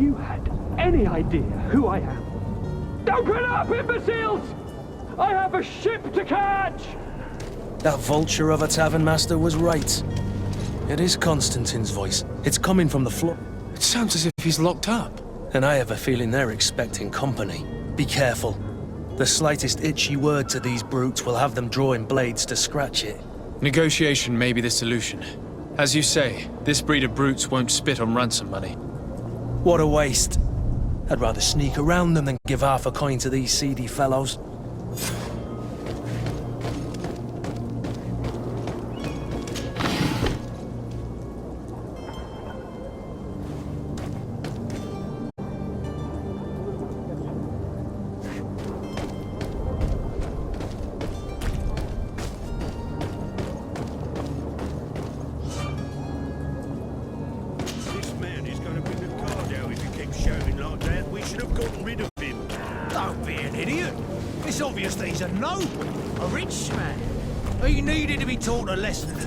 you had any idea who I am. Open up, imbeciles! I have a ship to catch! That vulture of a tavern master was right. It is Constantine's voice. It's coming from the floor. It sounds as if he's locked up. And I have a feeling they're expecting company. Be careful. The slightest itchy word to these brutes will have them drawing blades to scratch it. Negotiation may be the solution. As you say, this breed of brutes won't spit on ransom money. What a waste. I'd rather sneak around them than give half a coin to these seedy fellows.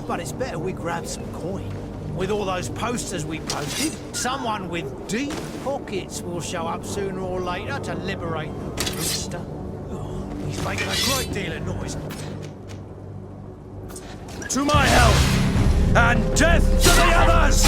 But it's better we grab some coin. With all those posters we posted, someone with deep pockets will show up sooner or later to liberate the rooster. Oh, he's making a great deal of noise. To my help! And death to the others!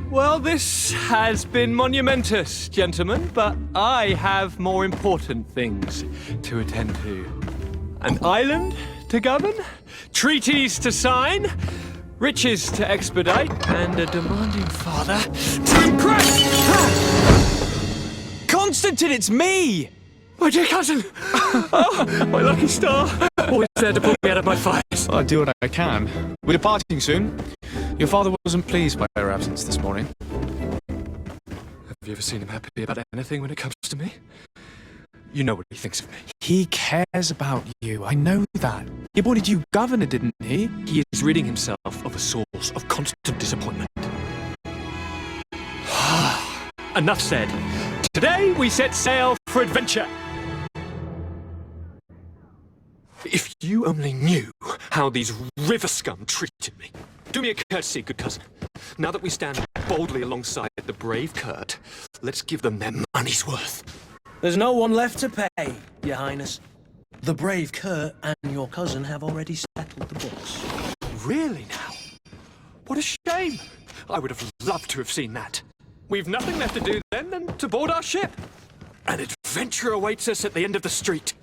Well, this has been monumentous, gentlemen, but I have more important things to attend to. An island to govern, treaties to sign, riches to expedite, and a demanding father to impress! Constantine, it's me! My dear cousin! Oh, my lucky star! Always there to pull me out of my fires. I'll do what I can. We're departing soon. Your father wasn't pleased by our absence this morning. Have you ever seen him happy about anything when it comes to me? You know what he thinks of me. He cares about you, I know that. He appointed you governor, didn't he? He is ridding himself of a source of constant disappointment. Enough said. Today we set sail for adventure. If you only knew how these river scum treated me. Do me a courtesy, good cousin. Now that we stand boldly alongside the brave Kurt, let's give them their money's worth. There's no one left to pay, Your Highness. The brave Kurt and your cousin have already settled the books. Really now? What a shame. I would have loved to have seen that. We've nothing left to do then than to board our ship. An adventure awaits us at the end of the street.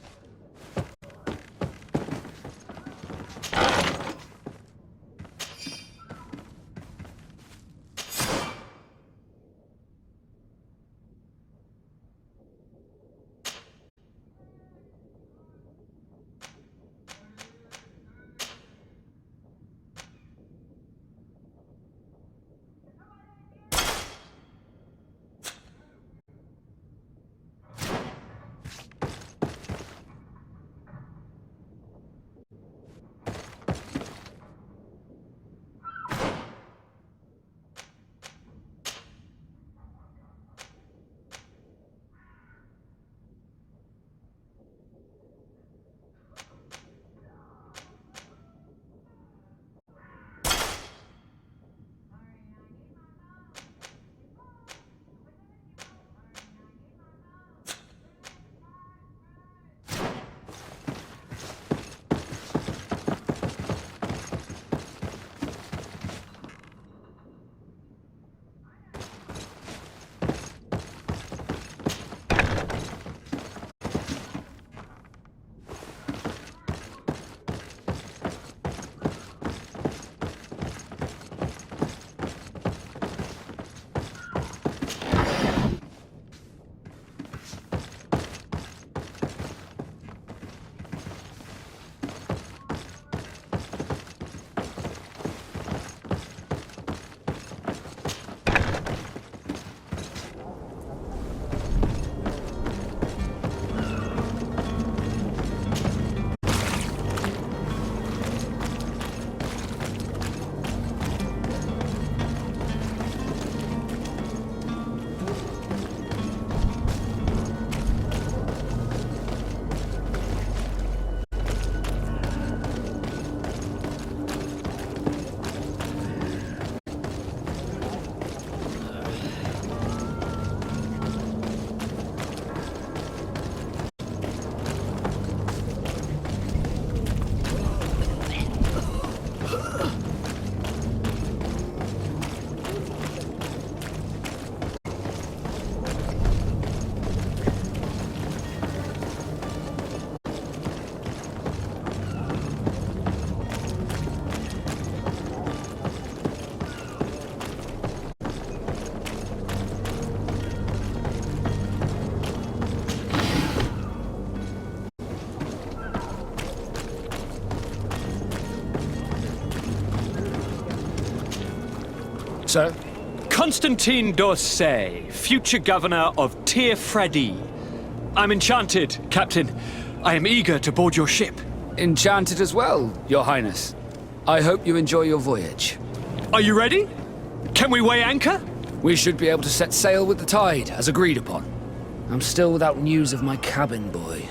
Sir? Constantine d'Orsay, future governor of Tir-Fredi. I'm enchanted, Captain. I am eager to board your ship. Enchanted as well, Your Highness. I hope you enjoy your voyage. Are you ready? Can we weigh anchor? We should be able to set sail with the tide, as agreed upon. I'm still without news of my cabin boy,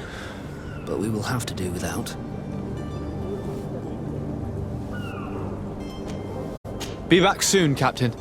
but we will have to do without. Be back soon, Captain.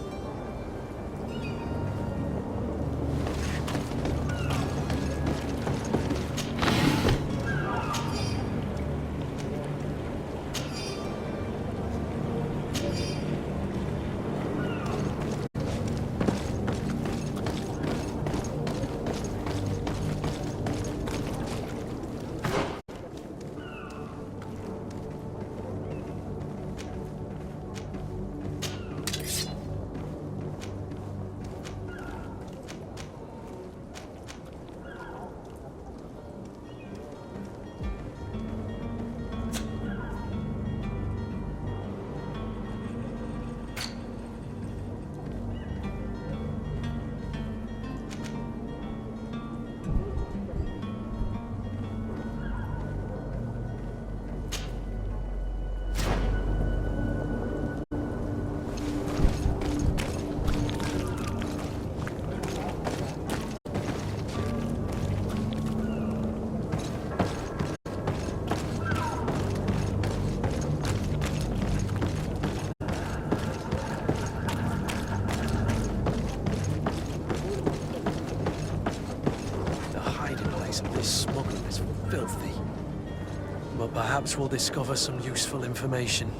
This smuggler is filthy. But perhaps we'll discover some useful information.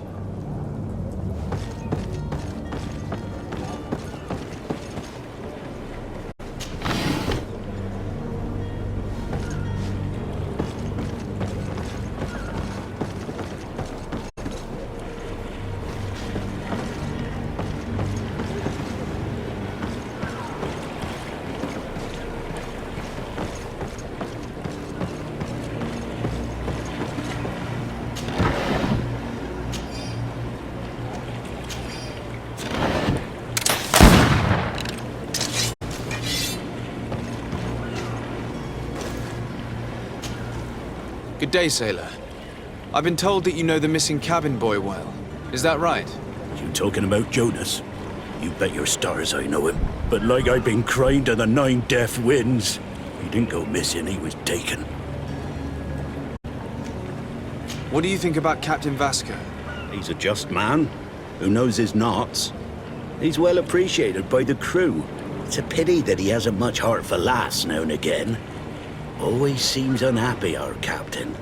Good day, sailor. I've been told that you know the missing cabin boy well. Is that right? You talking about Jonas? You bet your stars I know him. But like I've been crying to the 9 deaf winds, he didn't go missing, he was taken. What do you think about Captain Vasco? He's a just man who knows his knots. He's well appreciated by the crew. It's a pity that he hasn't much heart for laughs now and again. Always seems unhappy, our captain.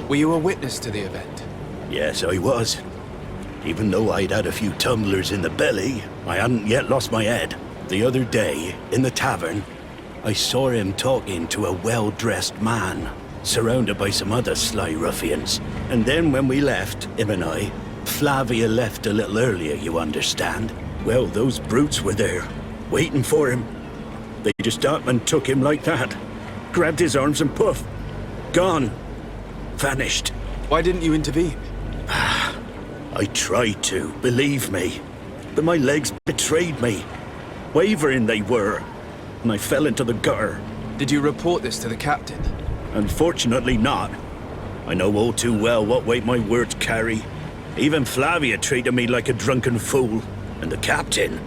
Were you a witness to the event? Yes, I was. Even though I'd had a few tumblers in the belly, I hadn't yet lost my head. The other day, in the tavern, I saw him talking to a well-dressed man, surrounded by some other sly ruffians. And then when we left, him and I, Flavia left a little earlier, you understand. Well, those brutes were there, waiting for him. They just up and took him like that. Grabbed his arms and poof. Gone. Vanished. Why didn't you intervene? I tried to, believe me. But my legs betrayed me. Wavering they were. And I fell into the gutter. Did you report this to the captain? Unfortunately not. I know all too well what weight my words carry. Even Flavia treated me like a drunken fool. And the captain?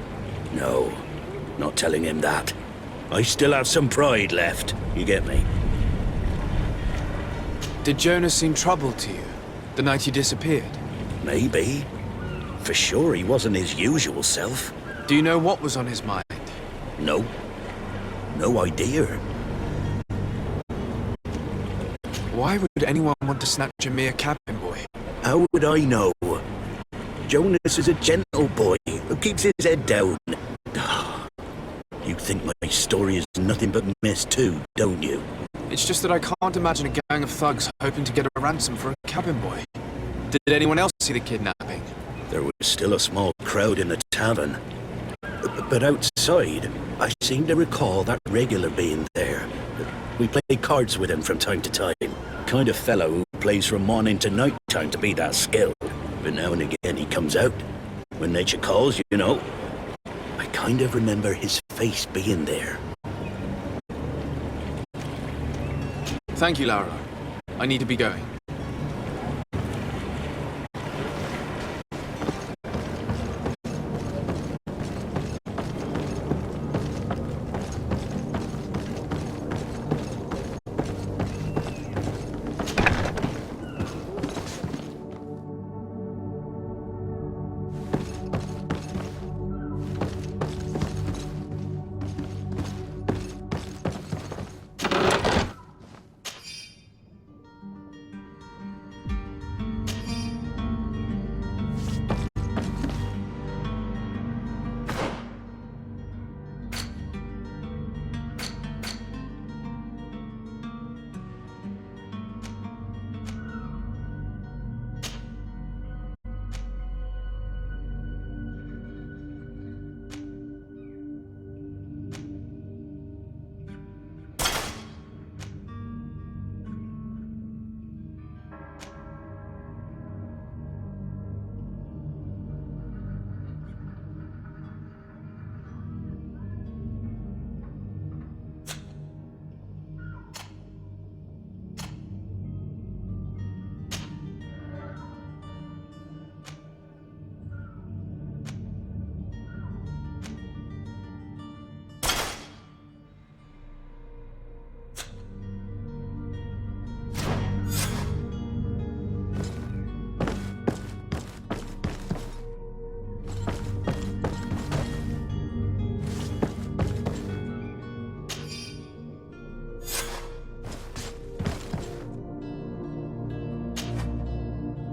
No. Not telling him that. I still have some pride left. You get me? Did Jonas seem troubled to you the night he disappeared? Maybe. For sure he wasn't his usual self. Do you know what was on his mind? No. No idea. Why would anyone want to snatch a mere cabin boy? How would I know? Jonas is a gentle boy who keeps his head down. You think my story is nothing but mess too, don't you? It's just that I can't imagine a gang of thugs hoping to get a ransom for a cabin boy. Did anyone else see the kidnapping? There was still a small crowd in the tavern. But outside, I seem to recall that regular being there. We play cards with him from time to time. Kind of fellow who plays from morning to night time to be that skilled. but now and again he comes out. When nature calls, you know. I kind of remember his face being there. Thank you, Lauro. I need to be going.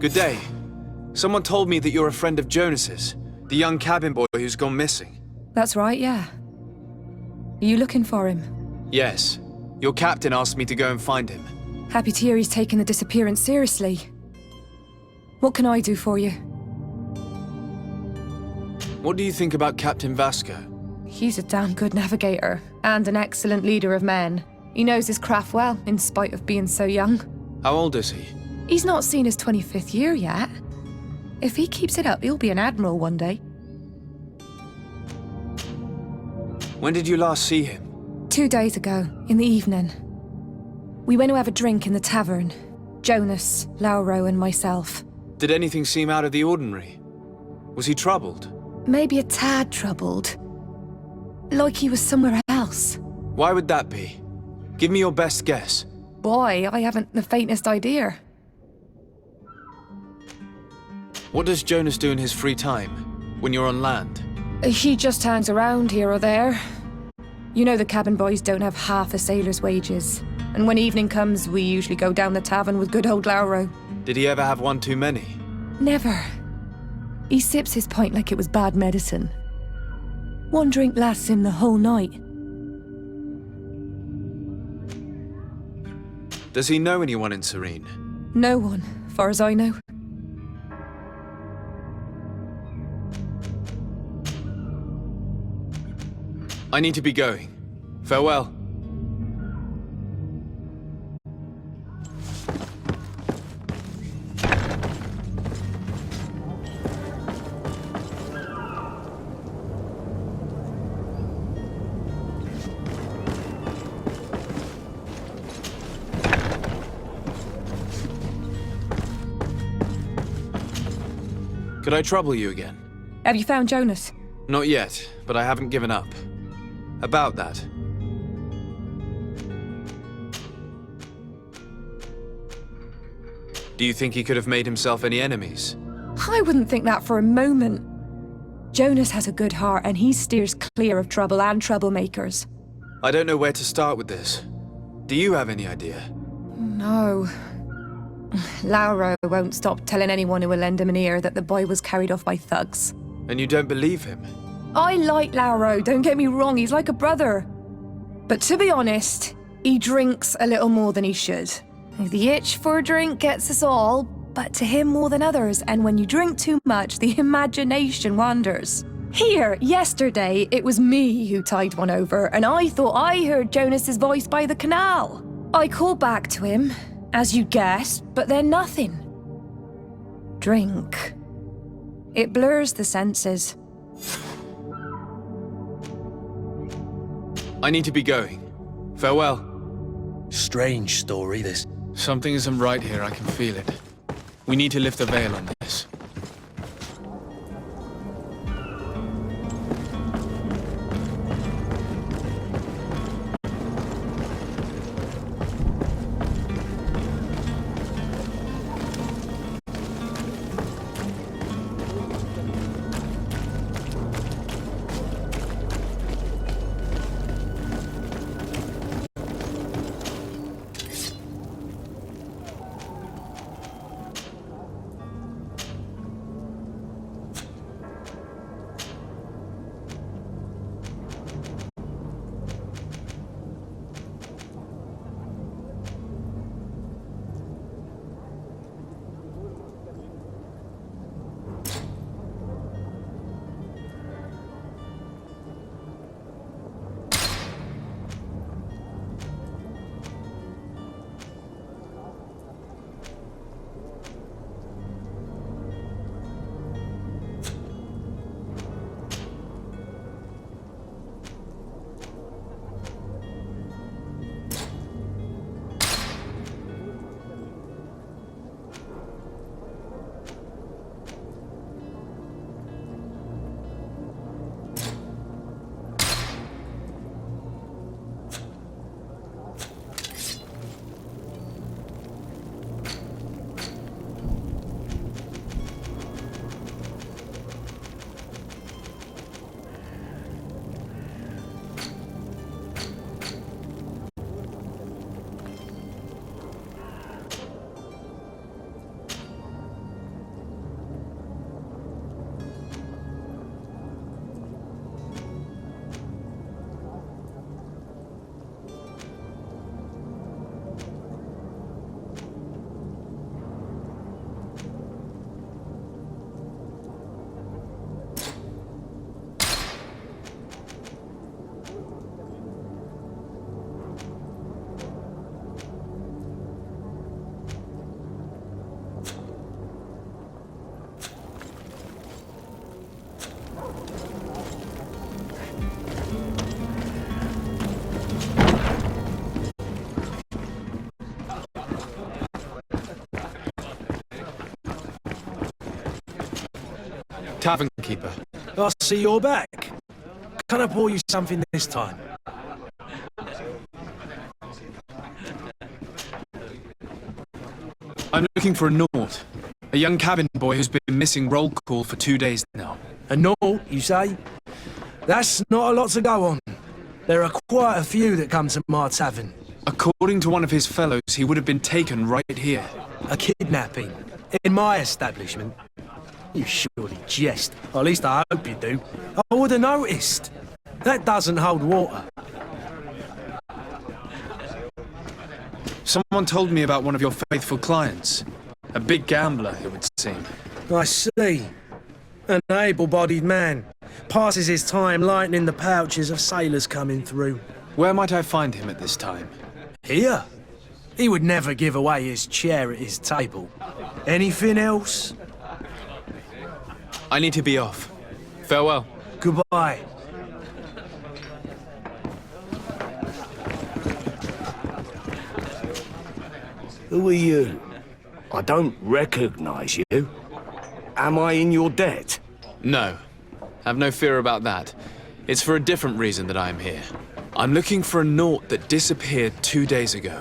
Good day. Someone told me that you're a friend of Jonas's, the young cabin boy who's gone missing. That's right, yeah. Are you looking for him? Yes. Your captain asked me to go and find him. Happy to hear he's taken the disappearance seriously. What can I do for you? What do you think about Captain Vasco? He's a damn good navigator, and an excellent leader of men. He knows his craft well, in spite of being so young. How old is he? He's not seen his 25th year yet. If he keeps it up, he'll be an admiral one day. When did you last see him? 2 days ago, in the evening. We went to have a drink in the tavern. Jonas, Lauro, and myself. Did anything seem out of the ordinary? Was he troubled? Maybe a tad troubled. Like he was somewhere else. Why would that be? Give me your best guess. Boy, I haven't the faintest idea. What does Jonas do in his free time, when you're on land? He just hangs around here or there. You know the cabin boys don't have half a sailor's wages. And when evening comes, we usually go down the tavern with good old Lauro. Did he ever have one too many? Never. He sips his pint like it was bad medicine. One drink lasts him the whole night. Does he know anyone in Serene? No one, far as I know. I need to be going. Farewell. Could I trouble you again? Have you found Jonas? Not yet, but I haven't given up. About that. Do you think he could have made himself any enemies? I wouldn't think that for a moment. Jonas has a good heart and he steers clear of trouble and troublemakers. I don't know where to start with this. Do you have any idea? No. Lauro won't stop telling anyone who will lend him an ear that the boy was carried off by thugs. And you don't believe him? I like Lauro, don't get me wrong, he's like a brother. But to be honest, he drinks a little more than he should. The itch for a drink gets us all, but to him more than others, and when you drink too much, the imagination wanders. Here, yesterday, it was me who tied one over, and I thought I heard Jonas's voice by the canal. I called back to him, as you guessed, but then nothing. Drink. It blurs the senses. I need to be going. Farewell. Strange story, this. Something isn't right here, I can feel it. We need to lift the veil on this. Tavern keeper. I see you're back. Can I pour you something this time? I'm looking for a Naut. A young cabin boy who's been missing roll call for 2 days now. A Naut, you say? That's not a lot to go on. There are quite a few that come to my tavern. According to one of his fellows, he would have been taken right here. A kidnapping? In my establishment? You surely jest. Or at least I hope you do. I would have noticed. That doesn't hold water. Someone told me about one of your faithful clients. A big gambler, it would seem. I see. An able-bodied man. Passes his time lightening the pouches of sailors coming through. Where might I find him at this time? Here? He would never give away his chair at his table. Anything else? I need to be off. Farewell. Goodbye. Who are you? I don't recognize you. Am I in your debt? No. Have no fear about that. It's for a different reason that I am here. I'm looking for a Naut that disappeared 2 days ago,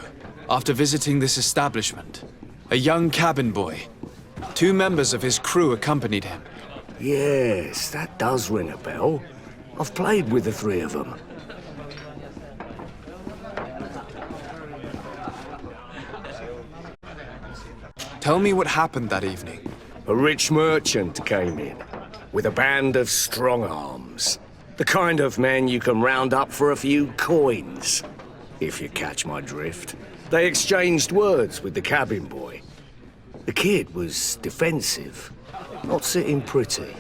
after visiting this establishment. A young cabin boy. 2 members of his crew accompanied him. Yes, that does ring a bell. I've played with the 3 of them. Tell me what happened that evening. A rich merchant came in, with a band of strong arms. The kind of men you can round up for a few coins, if you catch my drift. They exchanged words with the cabin boy. The kid was defensive, not sitting pretty.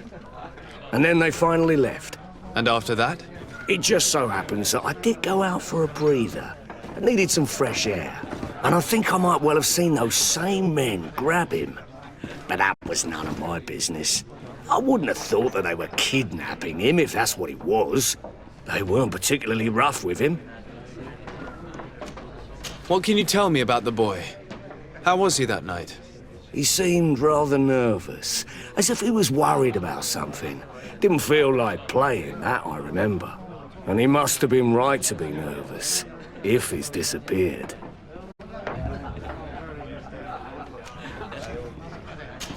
And then they finally left. And after that? It just so happens that I did go out for a breather. I needed some fresh air. And I think I might well have seen those same men grab him. But that was none of my business. I wouldn't have thought that they were kidnapping him if that's what it was. They weren't particularly rough with him. What can you tell me about the boy? How was he that night? He seemed rather nervous, as if he was worried about something. Didn't feel like playing, that I remember. And he must have been right to be nervous, if he's disappeared.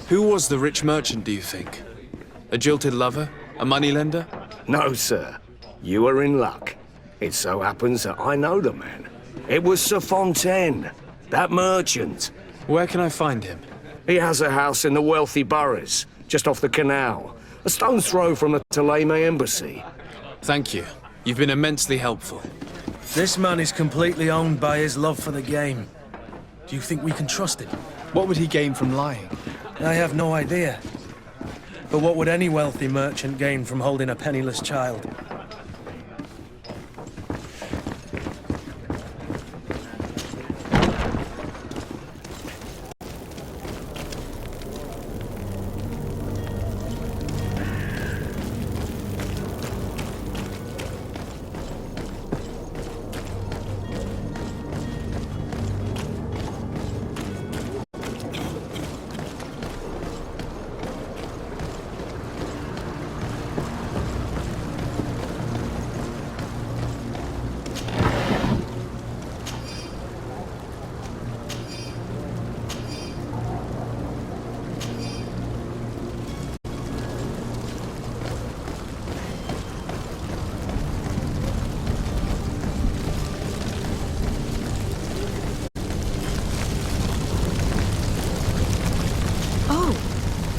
Who was the rich merchant, do you think? A jilted lover? A moneylender? No, sir. You are in luck. It so happens that I know the man. It was Sir Fontaine, that merchant. Where can I find him? He has a house in the wealthy boroughs, just off the canal. A stone's throw from the Thélème embassy. Thank you. You've been immensely helpful. This man is completely owned by his love for the game. Do you think we can trust him? What would he gain from lying? I have no idea. But what would any wealthy merchant gain from holding a penniless child?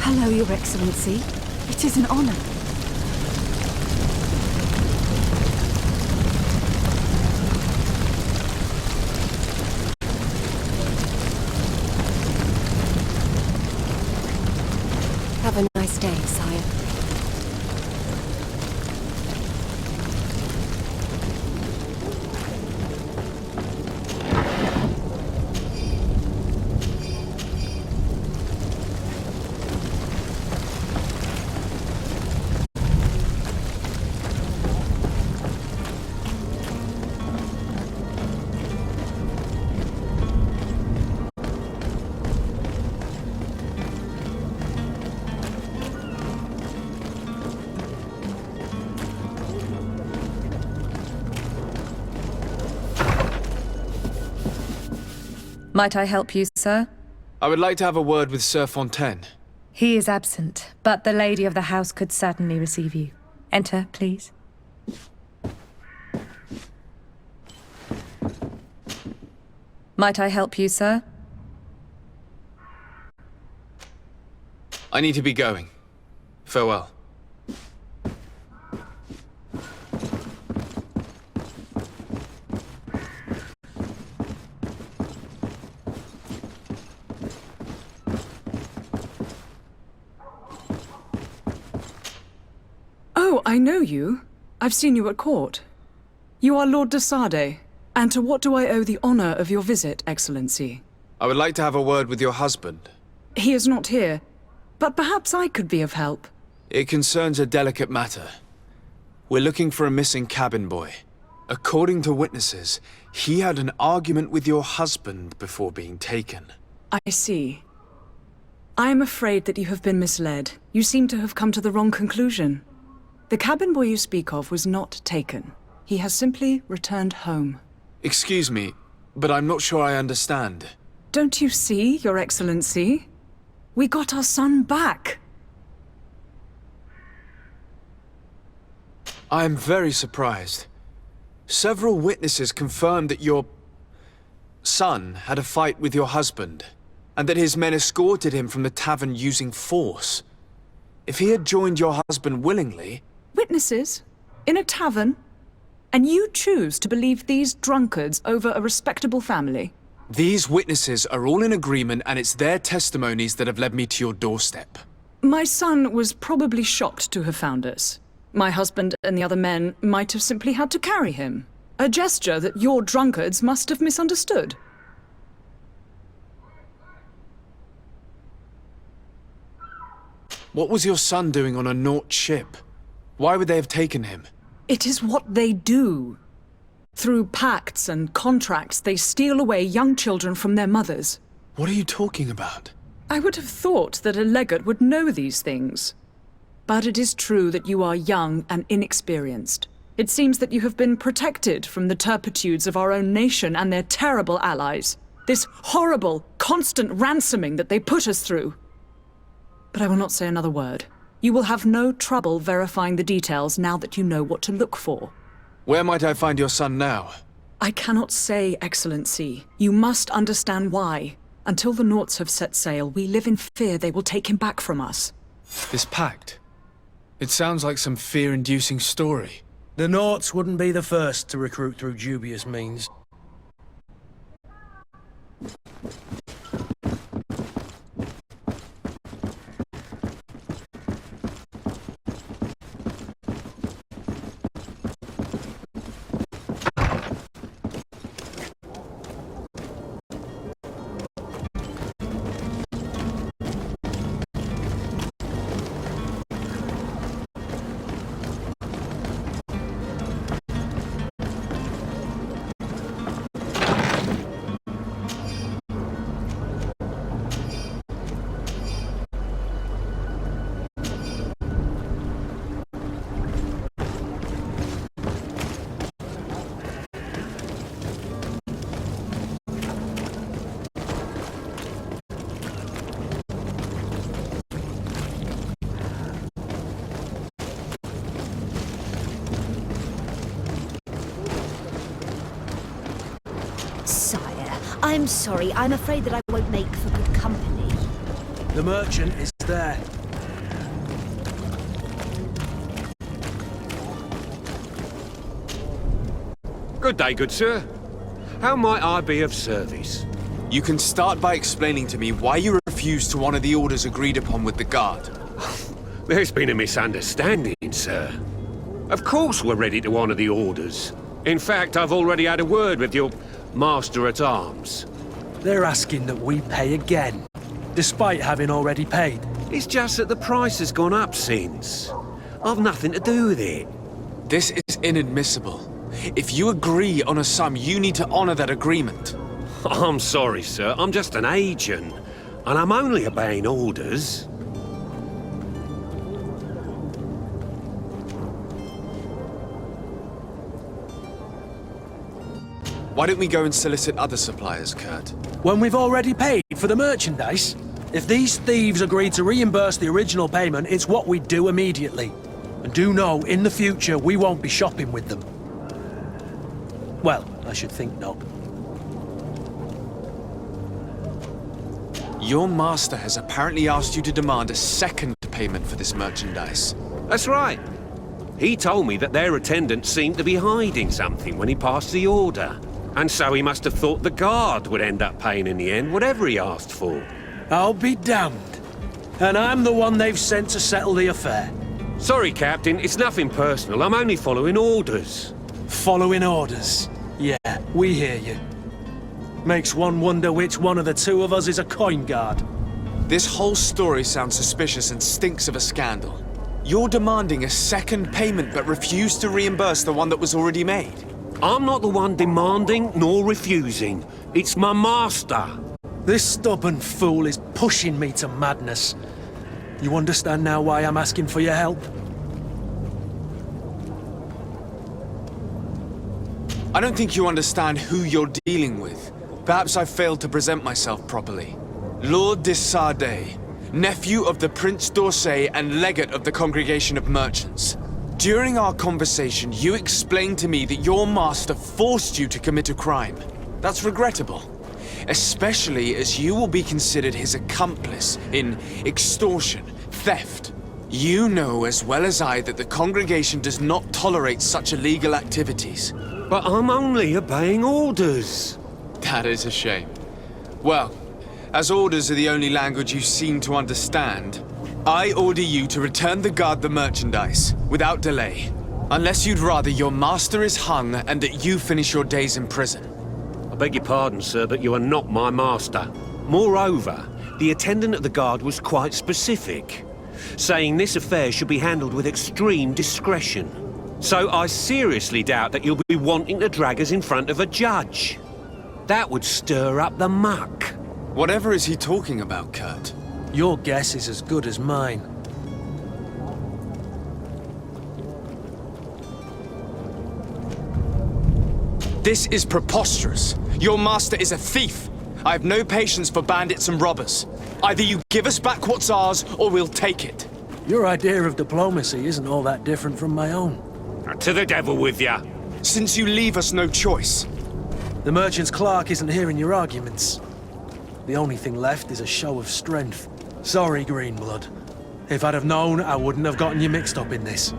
Hello, Your Excellency. It is an honor. Have a nice day, sire. Might I help you, sir? I would like to have a word with Sir Fontaine. He is absent, but the lady of the house could certainly receive you. Enter, please. Might I help you, sir? I need to be going. Farewell. Oh, I know you. I've seen you at court. You are Lord de Sade. And to what do I owe the honor of your visit, Excellency? I would like to have a word with your husband. He is not here, but perhaps I could be of help. It concerns a delicate matter. We're looking for a missing cabin boy. According to witnesses, he had an argument with your husband before being taken. I see. I am afraid that you have been misled. You seem to have come to the wrong conclusion. The cabin boy you speak of was not taken. He has simply returned home. Excuse me, but I'm not sure I understand. Don't you see, Your Excellency? We got our son back. I am very surprised. Several witnesses confirmed that your son had a fight with your husband, and that his men escorted him from the tavern using force. If he had joined your husband willingly... Witnesses? In a tavern? And you choose to believe these drunkards over a respectable family? These witnesses are all in agreement, and it's their testimonies that have led me to your doorstep. My son was probably shocked to have found us. My husband and the other men might have simply had to carry him. A gesture that your drunkards must have misunderstood. What was your son doing on a Naut ship? Why would they have taken him? It is what they do. Through pacts and contracts, they steal away young children from their mothers. What are you talking about? I would have thought that a legate would know these things. But it is true that you are young and inexperienced. It seems that you have been protected from the turpitudes of our own nation and their terrible allies. This horrible, constant ransoming that they put us through. But I will not say another word. You will have no trouble verifying the details now that you know what to look for. Where might I find your son now? I cannot say, Excellency. You must understand why. Until the Nauts have set sail, we live in fear they will take him back from us. This pact? It sounds like some fear-inducing story. The Nauts wouldn't be the first to recruit through dubious means. Sire, I'm sorry. I'm afraid that I won't make for good company. The merchant is there. Good day, good sir. How might I be of service? You can start by explaining to me why you refused to honor the orders agreed upon with the guard. There's been a misunderstanding, sir. Of course we're ready to honor the orders. In fact, I've already had a word with your master-at-arms. They're asking that we pay again, despite having already paid. It's just that the price has gone up since. I've nothing to do with it. This is inadmissible. If you agree on a sum, you need to honor that agreement. I'm sorry, sir. I'm just an agent, and I'm only obeying orders. Why don't we go and solicit other suppliers, Kurt? When we've already paid for the merchandise? If these thieves agree to reimburse the original payment, it's what we do immediately. And do know, in the future, we won't be shopping with them. Well, I should think not. Your master has apparently asked you to demand a second payment for this merchandise. That's right. He told me that their attendant seemed to be hiding something when he passed the order. And so he must have thought the guard would end up paying in the end, whatever he asked for. I'll be damned. And I'm the one they've sent to settle the affair. Sorry, Captain, it's nothing personal. I'm only following orders. Following orders? Yeah, we hear you. Makes one wonder which one of the two of us is a coin guard. This whole story sounds suspicious and stinks of a scandal. You're demanding a second payment but refuse to reimburse the one that was already made. I'm not the one demanding nor refusing. It's my master. This stubborn fool is pushing me to madness. You understand now why I'm asking for your help? I don't think you understand who you're dealing with. Perhaps I failed to present myself properly. Lord de Sardet, nephew of the Prince d'Orsay and legate of the Congregation of Merchants. During our conversation, you explained to me that your master forced you to commit a crime. That's regrettable, especially as you will be considered his accomplice in extortion, theft. You know as well as I that the congregation does not tolerate such illegal activities. But I'm only obeying orders. That is a shame. Well, as orders are the only language you seem to understand, I order you to return the guard the merchandise, without delay. Unless you'd rather your master is hung and that you finish your days in prison. I beg your pardon, sir, but you are not my master. Moreover, the attendant at the guard was quite specific. saying this affair should be handled with extreme discretion. So I seriously doubt that you'll be wanting to drag us in front of a judge. That would stir up the muck. Whatever is he talking about, Kurt? Your guess is as good as mine. This is preposterous. Your master is a thief. I have no patience for bandits and robbers. Either you give us back what's ours, or we'll take it. Your idea of diplomacy isn't all that different from my own. To the devil with ya. Since you leave us no choice. The merchant's clerk isn't hearing your arguments. The only thing left is a show of strength. Sorry, Greenblood. If I'd have known, I wouldn't have gotten you mixed up in this.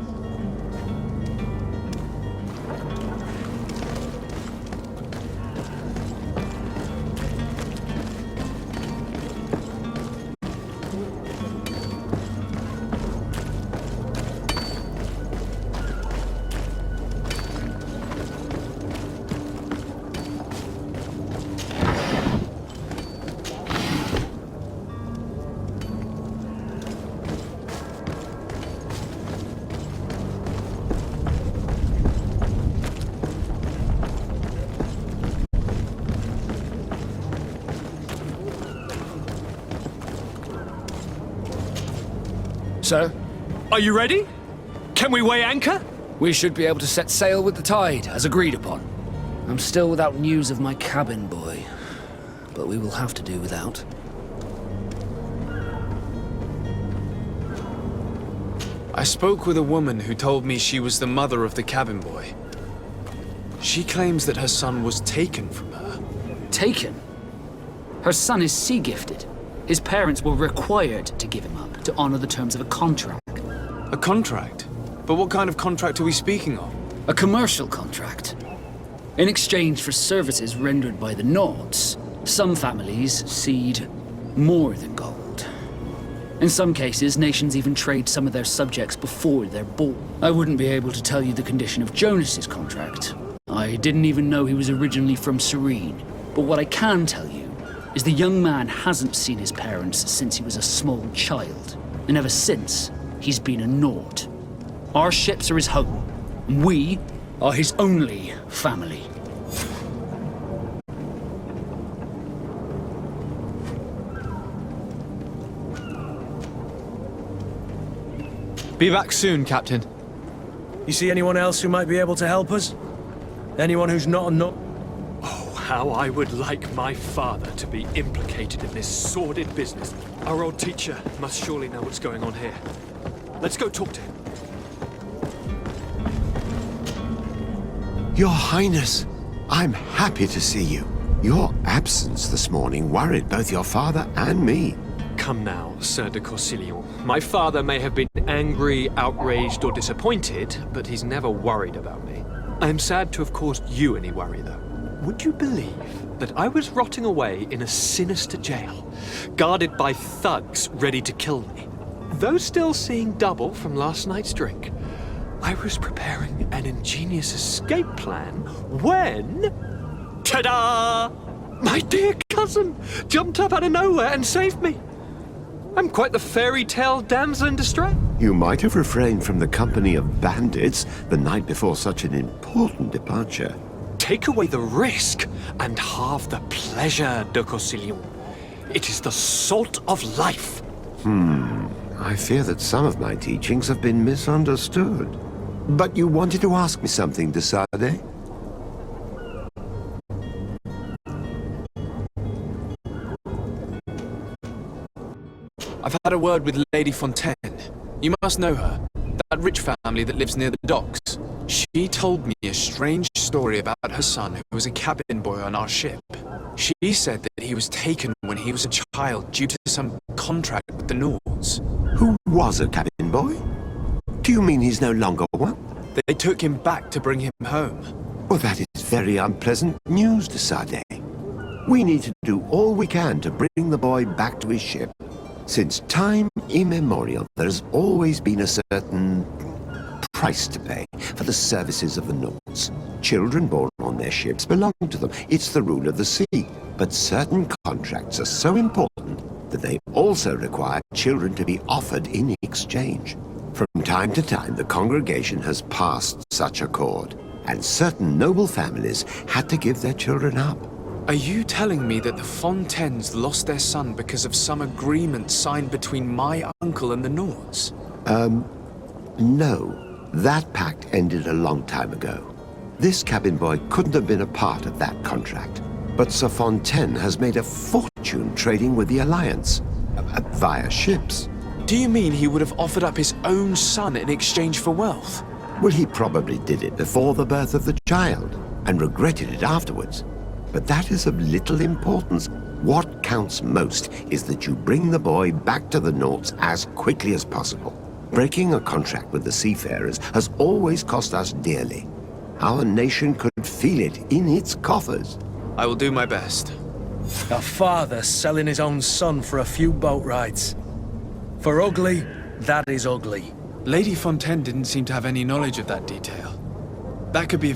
Sir, Are you ready? Can we weigh anchor? we should be able to set sail with the tide, as agreed upon. I'm still without news of my cabin boy, but we will have to do without. I spoke with a woman who told me she was the mother of the cabin boy. She claims that her son was taken from her. Taken? Her son is sea-gifted. His parents were required to give him up to honor the terms of a contract. A contract? But what kind of contract are we speaking of? A commercial contract. In exchange for services rendered by the Nords, some families cede more than gold. In some cases, nations even trade some of their subjects before they're born. I wouldn't be able to tell you the condition of Jonas's contract. I didn't even know he was originally from Serene. But what I can tell you is the young man hasn't seen his parents since he was a small child. And ever since, he's been a Nord. Our ships are his home. We are his only family. Be back soon, Captain. You see anyone else who might be able to help us? Anyone who's not a Nord? Oh, how I would like my father to be implicated in this sordid business. Our old teacher must surely know what's going on here. Let's go talk to him. Your Highness, I'm happy to see you. Your absence this morning worried both your father and me. Come now, Sir de Corsilion. My father may have been angry, outraged, or disappointed, but he's never worried about me. I am sad to have caused you any worry, though. Would you believe that I was rotting away in a sinister jail, guarded by thugs ready to kill me? Though still seeing double from last night's drink, I was preparing an ingenious escape plan when... ta-da! My dear cousin jumped up out of nowhere and saved me. I'm quite the fairy tale damsel in distress. You might have refrained from the company of bandits the night before such an important departure. Take away the risk and halve the pleasure, de Corsilion. It is the salt of life. I fear that some of my teachings have been misunderstood. But you wanted to ask me something, de Sade? I've had a word with Lady Fontaine. You must know her. That rich family that lives near the docks. She told me a strange story about her son who was a cabin boy on our ship. She said that he was taken when he was a child due to some contract with the Nords. Who was a cabin boy? Do you mean he's no longer one? They took him back to bring him home. Well, that is very unpleasant news, de Sade. We need to do all we can to bring the boy back to his ship. Since time immemorial, there has always been a certain price to pay for the services of the Nords. Children born on their ships belong to them. It's the rule of the sea. But certain contracts are so important but they also require children to be offered in exchange. From time to time, the congregation has passed such accord, and certain noble families had to give their children up. Are you telling me that the Fontaines lost their son because of some agreement signed between my uncle and the Nords? No. That pact ended a long time ago. This cabin boy couldn't have been a part of that contract. But Sir Fontaine has made a fortune trading with the Alliance, via ships. Do you mean he would have offered up his own son in exchange for wealth? Well, he probably did it before the birth of the child, and regretted it afterwards. But that is of little importance. What counts most is that you bring the boy back to the Nords as quickly as possible. Breaking a contract with the seafarers has always cost us dearly. Our nation could feel it in its coffers. I will do my best. A father selling his own son for a few boat rides. For ugly, that is ugly. Lady Fontaine didn't seem to have any knowledge of that detail. That could be of